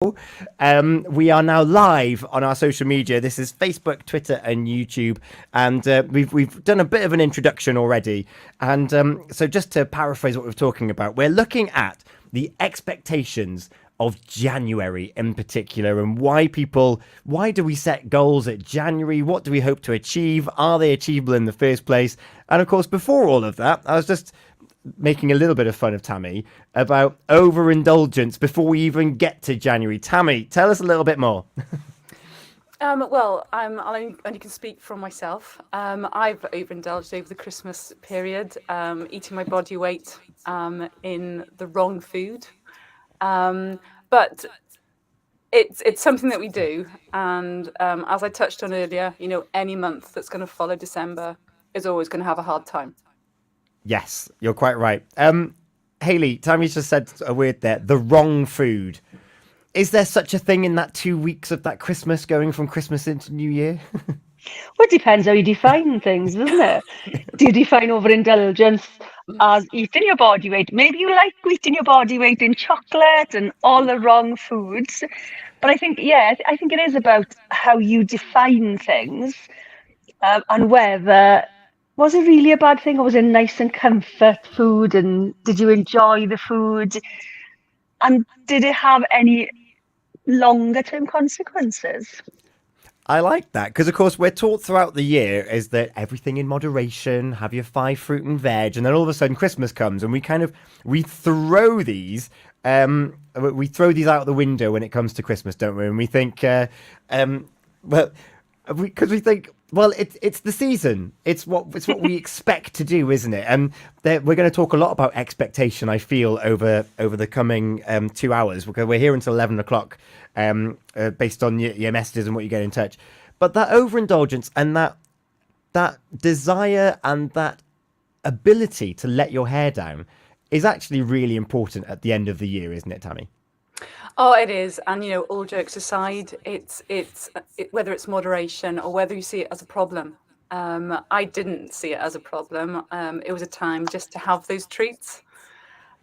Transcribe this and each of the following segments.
We are now live on our social media. This is Facebook, Twitter, and YouTube, and we've done a bit of an introduction already. And so, just to paraphrase what we're talking about, we're looking at the expectations of January in particular, and why do we set goals at January? What do we hope to achieve? Are they achievable in the first place? And of course, before all of that, I was just making a little bit of fun of Tammy about overindulgence before we even get to January. Tammy, tell us a little bit more. I only can speak from myself. I've overindulged over the Christmas period, eating my body weight in the wrong food. But it's something that we do. And as I touched on earlier, any month that's going to follow December is always going to have a hard time. Yes, you're quite right. Hayley, Tammy just said a word there, the wrong food. Is there such a thing in that 2 weeks of that Christmas, going from Christmas into New Year? Well, it depends how you define things, doesn't it? Do you define overindulgence as eating your body weight? Maybe you like eating your body weight in chocolate and all the wrong foods. But I think it is about how you define things, and whether was it really a bad thing, or was it nice and comfort food, and did you enjoy the food, and did it have any longer term consequences? I like that because, of course, we're taught throughout the year is that everything in moderation, have your 5 fruit and veg, and then all of a sudden Christmas comes and we throw these out the window when it comes to Christmas, don't we? And we think, it's the season. It's what we expect to do, isn't it? And we're going to talk a lot about expectation, I feel, over the coming 2 hours, because we're here until 11 o'clock, based on your messages and what you get in touch. But that overindulgence and that desire and that ability to let your hair down is actually really important at the end of the year, isn't it, Tammy? Oh, it is. And, all jokes aside, whether it's moderation or whether you see it as a problem. I didn't see it as a problem. It was a time just to have those treats,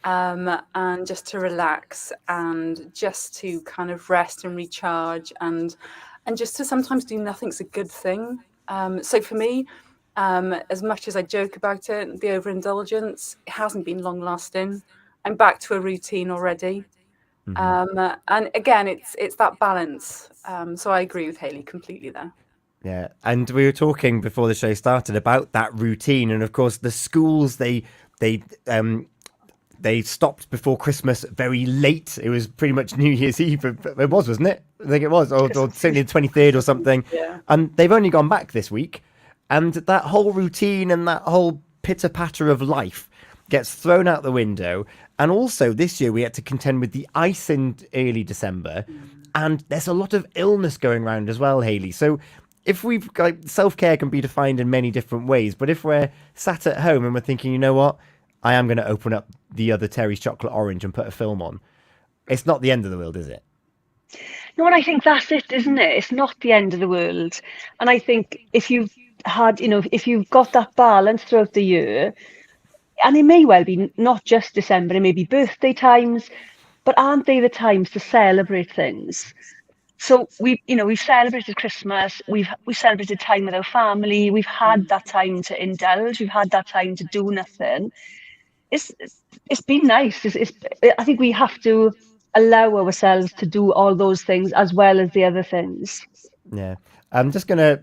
and just to relax and just to kind of rest and recharge, and just to sometimes do nothing's a good thing. So for me, as much as I joke about it, the overindulgence, it hasn't been long lasting. I'm back to a routine already. And again, it's that balance. So I agree with Hayley completely there. Yeah, and we were talking before the show started about that routine, and of course the schools they stopped before Christmas very late. It was pretty much New Year's Eve. It was, wasn't it? I think it was, or certainly the 23rd or something. Yeah. And they've only gone back this week, and that whole routine and that whole pitter patter of life gets thrown out the window. And also this year we had to contend with the ice in early December, and there's a lot of illness going around as well, Hayley. So if we've got, self-care can be defined in many different ways, but if we're sat at home and we're thinking, you know what, I am going to open up the other Terry's Chocolate Orange and put a film on, it's not the end of the world, is it? No, and I think that's it, isn't it? It's not the end of the world. And I think if you've got that balance throughout the year, and it may well be not just December, it may be birthday times, but aren't they the times to celebrate things? So we've celebrated Christmas, we've celebrated time with our family, we've had that time to indulge, we've had that time to do nothing. It's been nice. I think we have to allow ourselves to do all those things as well as the other things. Yeah. I'm just going to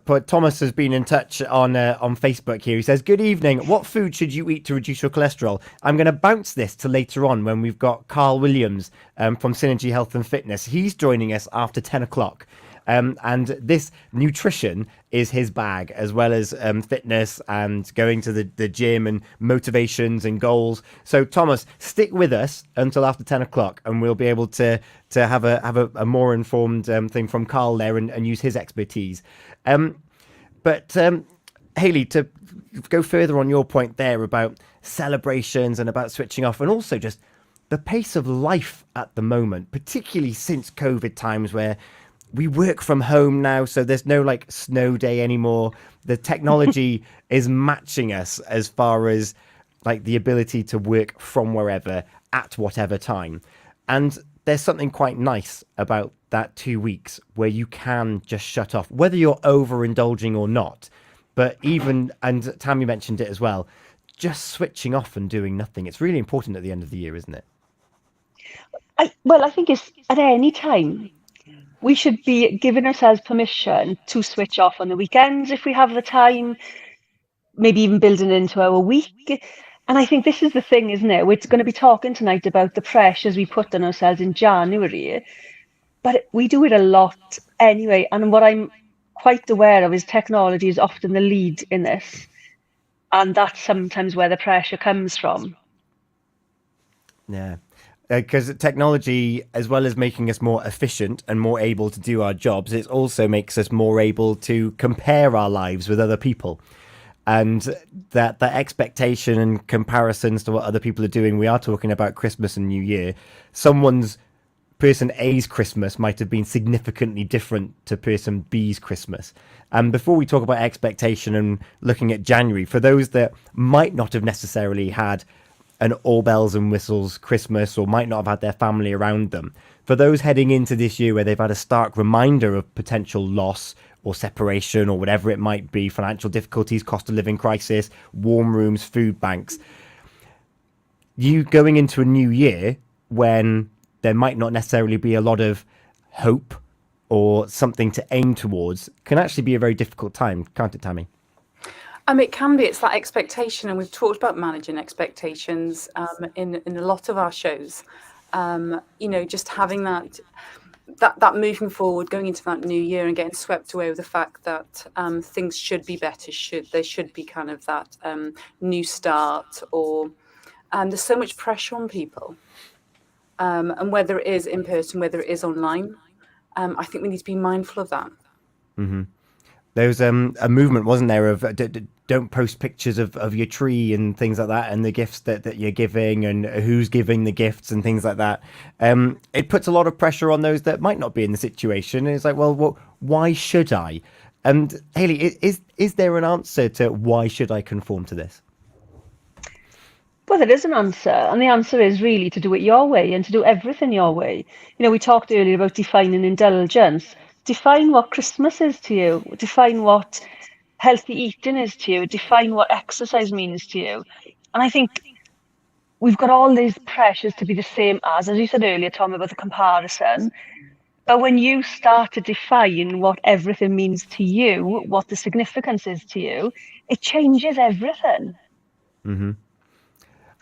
put, Thomas has been in touch on Facebook here. He says, good evening. What food should you eat to reduce your cholesterol? I'm going to bounce this to later on when we've got Carl Williams from Synergy Health and Fitness. He's joining us after 10 o'clock. And this nutrition is his bag, as well as fitness and going to the gym and motivations and goals. So, Thomas, stick with us until after 10 o'clock and we'll be able to have a more informed thing from Carl there and use his expertise. But Hayley, to go further on your point there about celebrations and about switching off, and also just the pace of life at the moment, particularly since COVID times where we work from home now, so there's no like snow day anymore. The technology is matching us as far as like the ability to work from wherever at whatever time. And there's something quite nice about that 2 weeks where you can just shut off, whether you're overindulging or not. But even, and Tammy mentioned it as well, just switching off and doing nothing. It's really important at the end of the year, isn't it? I think it's at any time. We should be giving ourselves permission to switch off on the weekends if we have the time, maybe even building it into our week. And I think this is the thing, isn't it? We're going to be talking tonight about the pressures we put on ourselves in January, but we do it a lot anyway. And what I'm quite aware of is technology is often the lead in this. And that's sometimes where the pressure comes from. Yeah. Because technology, as well as making us more efficient and more able to do our jobs, it also makes us more able to compare our lives with other people. And that expectation and comparisons to what other people are doing, we are talking about Christmas and New Year. Person A's Christmas might have been significantly different to person B's Christmas. And before we talk about expectation and looking at January, for those that might not have necessarily had an all bells and whistles Christmas or might not have had their family around them, for those heading into this year where they've had a stark reminder of potential loss or separation or whatever it might be, financial difficulties, cost of living crisis, warm rooms, food banks, you going into a new year when there might not necessarily be a lot of hope or something to aim towards can actually be a very difficult time, can't it, Tammy? It can be. It's that expectation, and we've talked about managing expectations in a lot of our shows. Just having that moving forward, going into that new year, and getting swept away with the fact that things should be better. There should be kind of that new start, or there's so much pressure on people, and whether it is in person, whether it is online, I think we need to be mindful of that. Mm-hmm. There was a movement, wasn't there, of don't post pictures of your tree and things like that, and the gifts that you're giving and who's giving the gifts and things like that. It puts a lot of pressure on those that might not be in the situation. And it's like, well, why should I? And Hayley, is there an answer to why should I conform to this? Well, there is an answer, and the answer is really to do it your way and to do everything your way. We talked earlier about defining indulgence. Define what Christmas is to you. Define what healthy eating is to you. Define what exercise means to you. And I think we've got all these pressures to be the same as you said earlier, Tom, about the comparison. But when you start to define what everything means to you, what the significance is to you, it changes everything. Mm-hmm.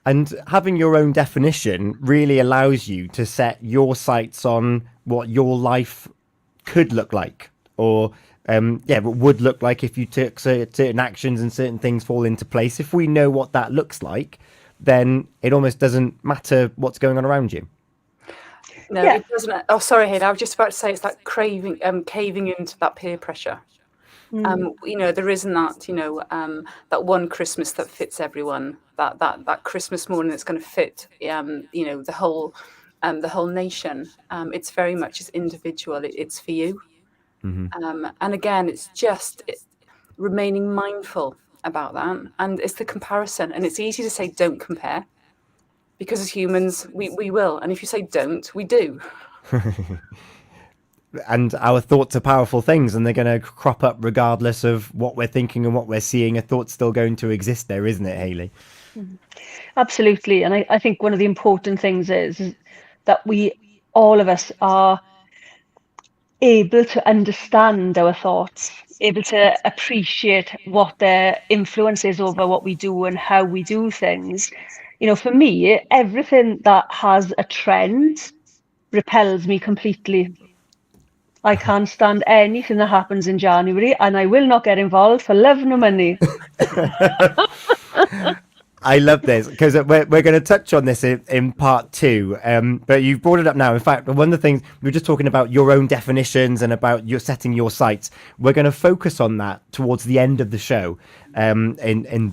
And having your own definition really allows you to set your sights on what your life could look like, or would look like if you took certain actions and certain things fall into place. If we know what that looks like, then it almost doesn't matter what's going on around you. No, yeah. It doesn't. Oh, sorry, Hayden. I was just about to say it's like caving into that peer pressure. There isn't that, that one Christmas that fits everyone. That Christmas morning that's going to fit, the whole nation. It's very much as individual. It's for you. Mm-hmm. And again, it's just remaining mindful about that. And it's the comparison. And it's easy to say, don't compare. Because as humans, we will. And if you say don't, we do. And our thoughts are powerful things, and they're going to crop up regardless of what we're thinking and what we're seeing. A thought's still going to exist there, isn't it, Hayley? Absolutely. And I think one of the important things is that all of us are able to understand our thoughts, able to appreciate what their influence is over what we do and how we do things. For me, everything that has a trend repels me completely. I can't stand anything that happens in January, and I will not get involved for love nor money. I love this, because we're going to touch on this in part 2, but you've brought it up now. In fact, one of the things we were just talking about, your own definitions and about your setting your sights. We're going to focus on that towards the end of the show, in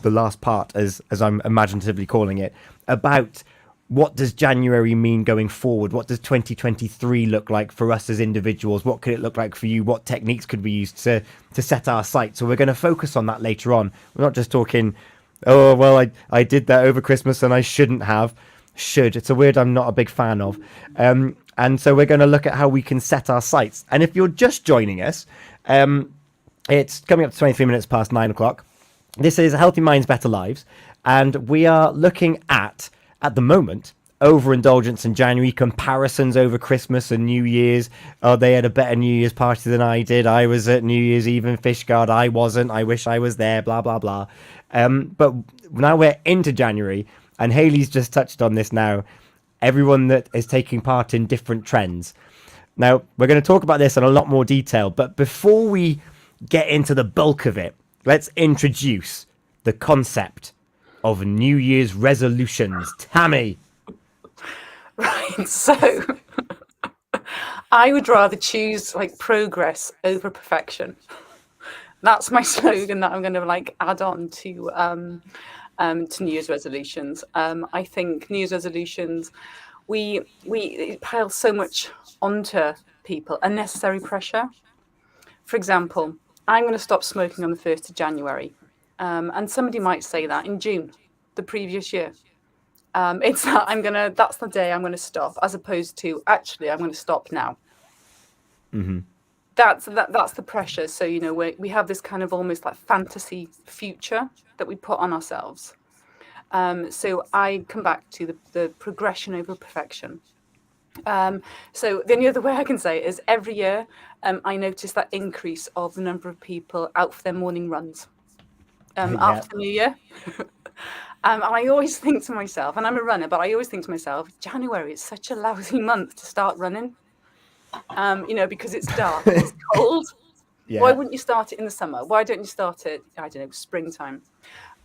the last part, as I'm imaginatively calling it, about what does January mean going forward? What does 2023 look like for us as individuals? What could it look like for you? What techniques could we use to set our sights? So we're going to focus on that later on. We're not just talking, oh, well, I did that over Christmas and I shouldn't have. Should. It's a word I'm not a big fan of. And so we're going to look at how we can set our sights. And if you're just joining us, it's coming up to 23 minutes past 9 o'clock. This is Healthy Minds, Better Lives. And we are looking at the moment, overindulgence in January, comparisons over Christmas and New Year's. Oh, they had a better New Year's party than I did. I was at New Year's Eve in Fishguard. I wasn't. I wish I was there, blah, blah, blah. But now we're into January, and Hayley's just touched on this now. Everyone that is taking part in different trends. Now, we're going to talk about this in a lot more detail, but before we get into the bulk of it, let's introduce the concept of New Year's resolutions. Tammy. Right, so I would rather choose like progress over perfection. That's my slogan that I'm going to like add on to New Year's resolutions. I think New Year's resolutions, we pile so much onto people, unnecessary pressure. For example, I'm going to stop smoking on the 1st of January, and somebody might say that in June, the previous year. It's that that's the day I'm going to stop, as opposed to actually I'm going to stop now. Mm-hmm. That's the pressure. So we have this kind of almost like fantasy future that we put on ourselves. So I come back to the progression over perfection. So the only other way I can say it is every year I notice that increase of the number of people out for their morning runs after the New Year. And I always think to myself, and I'm a runner, but I always think to myself, January is such a lousy month to start running, because it's dark, it's cold. Yeah. Why wouldn't you start it in the summer? Why don't you start it, I don't know, springtime?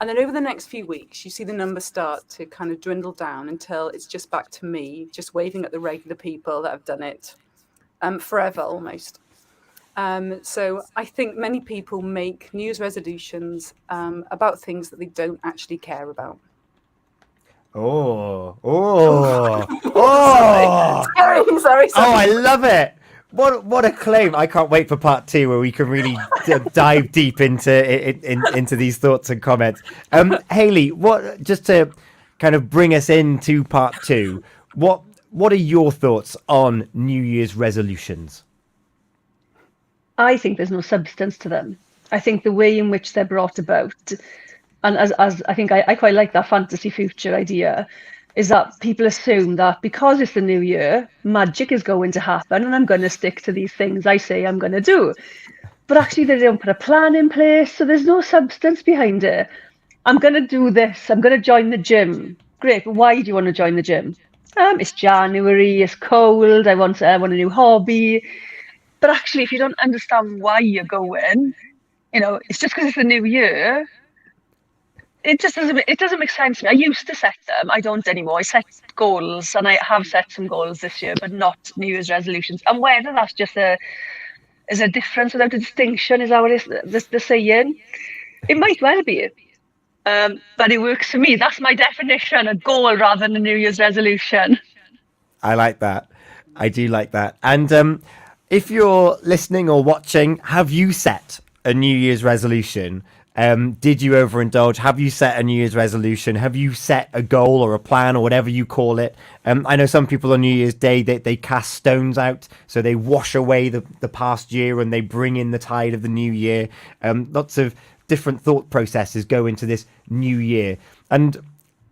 And then over the next few weeks, you see the numbers start to kind of dwindle down until it's just back to me, just waving at the regular people that have done it forever almost. So I think many people make New Year's resolutions about things that they don't actually care about. Oh! Sorry. Oh, I love it. What a claim! I can't wait for part 2 where we can really dive deep into these thoughts and comments. Hayley, just to kind of bring us into part 2, what are your thoughts on New Year's resolutions? I think there's no substance to them. I think the way in which they're brought about, and as I think I quite like that fantasy future idea, is that people assume that because it's the new year, magic is going to happen and I'm going to stick to these things I say I'm going to do. But actually they don't put a plan in place, so there's no substance behind it. I'm going to do this. I'm going to join the gym. Great, but why do you want to join the gym? It's January, it's cold, I want a new hobby. But actually, if you don't understand why you're going, it's just because it's the new year. It doesn't make sense to me. I used to set them. I don't anymore. I set goals, and I have set some goals this year, but not New Year's resolutions. And whether that's just a difference without a distinction, is that what it's the saying? It might well be. But it works for me. That's my definition, a goal rather than a New Year's resolution. I like that. I do like that. And if you're listening or watching, have you set a New Year's resolution? Did you overindulge? Have you set a New Year's resolution? Have you set a goal or a plan or whatever you call it? I know some people on New Year's Day, they cast stones out. So they wash away the past year and they bring in the tide of the new year. Lots of different thought processes go into this new year. And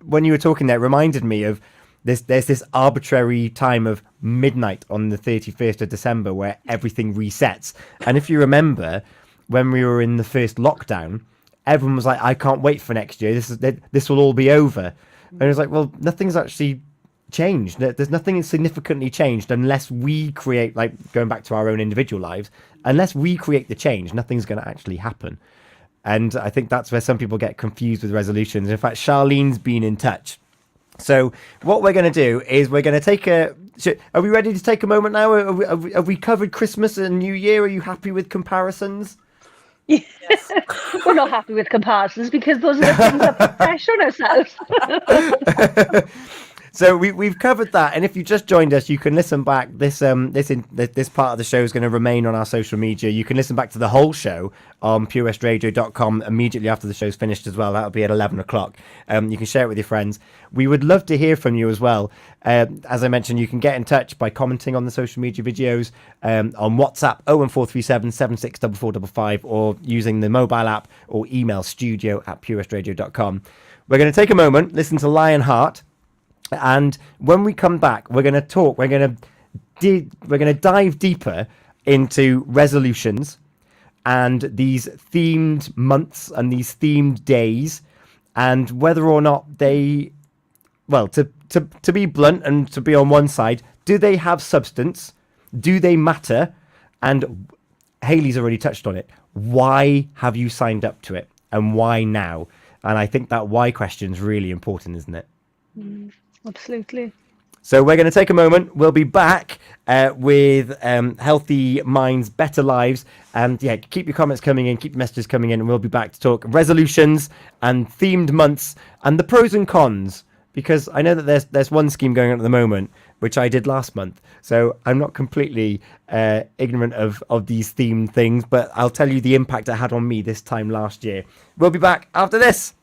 when you were talking there, it reminded me of there's this arbitrary time of midnight on the 31st of December where everything resets. And if you remember, when we were in the first lockdown, everyone was like, I can't wait for next year. This will all be over. And it was like, well, nothing's actually changed. There's nothing significantly changed unless we create, like going back to our own individual lives, unless we create the change, nothing's going to actually happen. And I think that's where some people get confused with resolutions. In fact, Charlene's been in touch. So what we're going to do is we're going to take are we ready to take a moment now? Have we covered Christmas and New Year? Are you happy with comparisons? Yes. We're not happy with comparisons because those are the things that put pressure on ourselves. So we've covered that, and if you just joined us, you can listen back. This part of the show is going to remain on our social media. You can listen back to the whole show on purewestradio.com immediately after the show's finished as well. That'll be at 11 o'clock. You can share it with your friends. We would love to hear from you as well. As I mentioned, you can get in touch by commenting on the social media videos on WhatsApp 01437 764455 or using the mobile app or email studio@purewestradio.com. We're going to take a moment, listen to Lionheart. And when we come back, we're going to talk. We're going to dive deeper into resolutions and these themed months and these themed days, and whether or not they, well, to be blunt and to be on one side, do they have substance? Do they matter? And Hayley's already touched on it. Why have you signed up to it, and why now? And I think that why question is really important, isn't it? Absolutely. So we're going to take a moment. We'll be back with Healthy Minds, Better Lives. And yeah, keep your comments coming in, keep your messages coming in, and we'll be back to talk resolutions and themed months and the pros and cons. Because I know that there's one scheme going on at the moment, which I did last month. So I'm not completely ignorant of these themed things, but I'll tell you the impact it had on me this time last year. We'll be back after this.